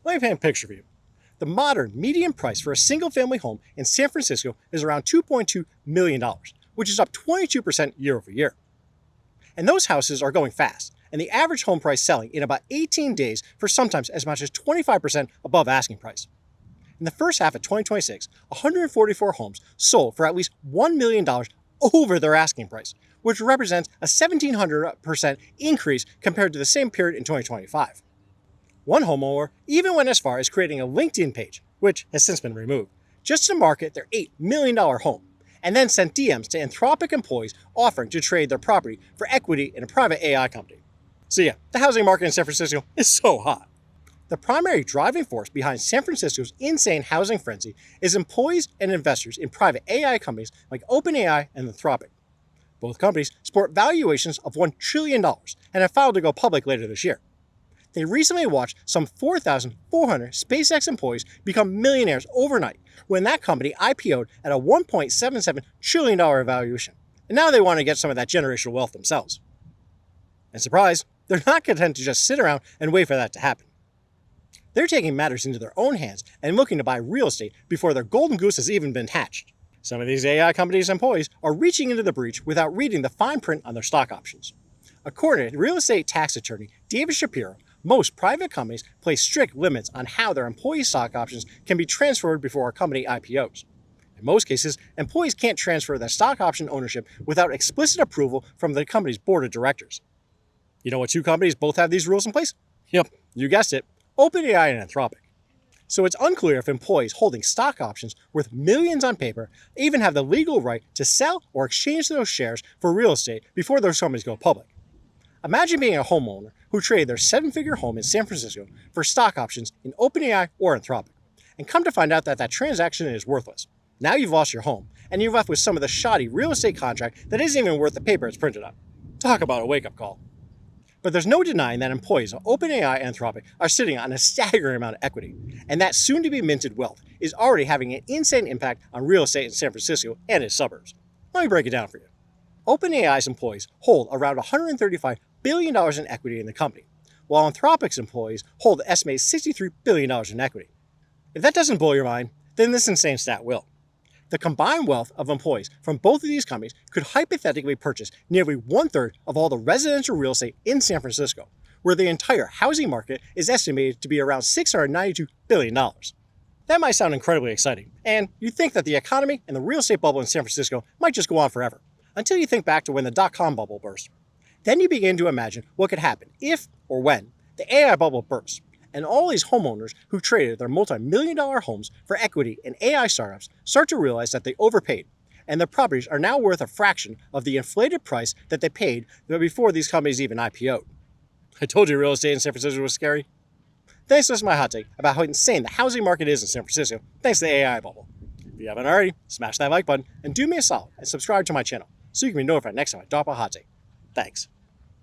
Let me paint a picture for you. The modern median price for a single-family home in San Francisco is around $2.2 million, which is up 22% year over year. And those houses are going fast, and the average home price selling in about 18 days for sometimes as much as 25% above asking price. In the first half of 2026, 144 homes sold for at least $1 million over their asking price, which represents a 1,700% increase compared to the same period in 2025. One homeowner even went as far as creating a LinkedIn page, which has since been removed, just to market their $8 million home, and then sent DMs to Anthropic employees offering to trade their property for equity in a private AI company. So yeah, the housing market in San Francisco is so hot. The primary driving force behind San Francisco's insane housing frenzy is employees and investors in private AI companies like OpenAI and Anthropic. Both companies sport valuations of $1 trillion and have filed to go public later this year. They recently watched some 4,400 SpaceX employees become millionaires overnight when that company IPOed at a $1.77 trillion valuation. And now they want to get some of that generational wealth themselves. And surprise, they're not content to just sit around and wait for that to happen. They're taking matters into their own hands and looking to buy real estate before their golden goose has even been hatched. Some of these AI companies' employees are reaching into the breach without reading the fine print on their stock options. According to real estate tax attorney David Shapiro, most private companies place strict limits on how their employee stock options can be transferred before a company IPOs. In most cases, employees can't transfer their stock option ownership without explicit approval from the company's board of directors. You know what two companies both have these rules in place? Yep, you guessed it, OpenAI and Anthropic. So it's unclear if employees holding stock options worth millions on paper even have the legal right to sell or exchange those shares for real estate before those companies go public. Imagine being a homeowner who traded their seven-figure home in San Francisco for stock options in OpenAI or Anthropic, and come to find out that that transaction is worthless. Now you've lost your home, and you're left with some of the shoddy real estate contract that isn't even worth the paper it's printed on. Talk about a wake-up call. But there's no denying that employees of OpenAI and Anthropic are sitting on a staggering amount of equity, and that soon-to-be minted wealth is already having an insane impact on real estate in San Francisco and its suburbs. Let me break it down for you. OpenAI's employees hold around $135 billion in equity in the company, while Anthropic's employees hold an estimated $63 billion in equity. If that doesn't blow your mind, then this insane stat will. The combined wealth of employees from both of these companies could hypothetically purchase nearly one-third of all the residential real estate in San Francisco, where the entire housing market is estimated to be around $692 billion. That might sound incredibly exciting, and you'd think that the economy and the real estate bubble in San Francisco might just go on forever, until you think back to when the dot-com bubble burst. Then you begin to imagine what could happen if, or when, the AI bubble bursts, and all these homeowners who traded their multi-million-dollar homes for equity in AI startups start to realize that they overpaid, and their properties are now worth a fraction of the inflated price that they paid before these companies even IPO'd. I told you real estate in San Francisco was scary. Thanks to my hot take about how insane the housing market is in San Francisco, thanks to the AI bubble. If you haven't already, smash that like button and do me a solid and subscribe to my channel so you can be notified next time I drop a hot take. Thanks.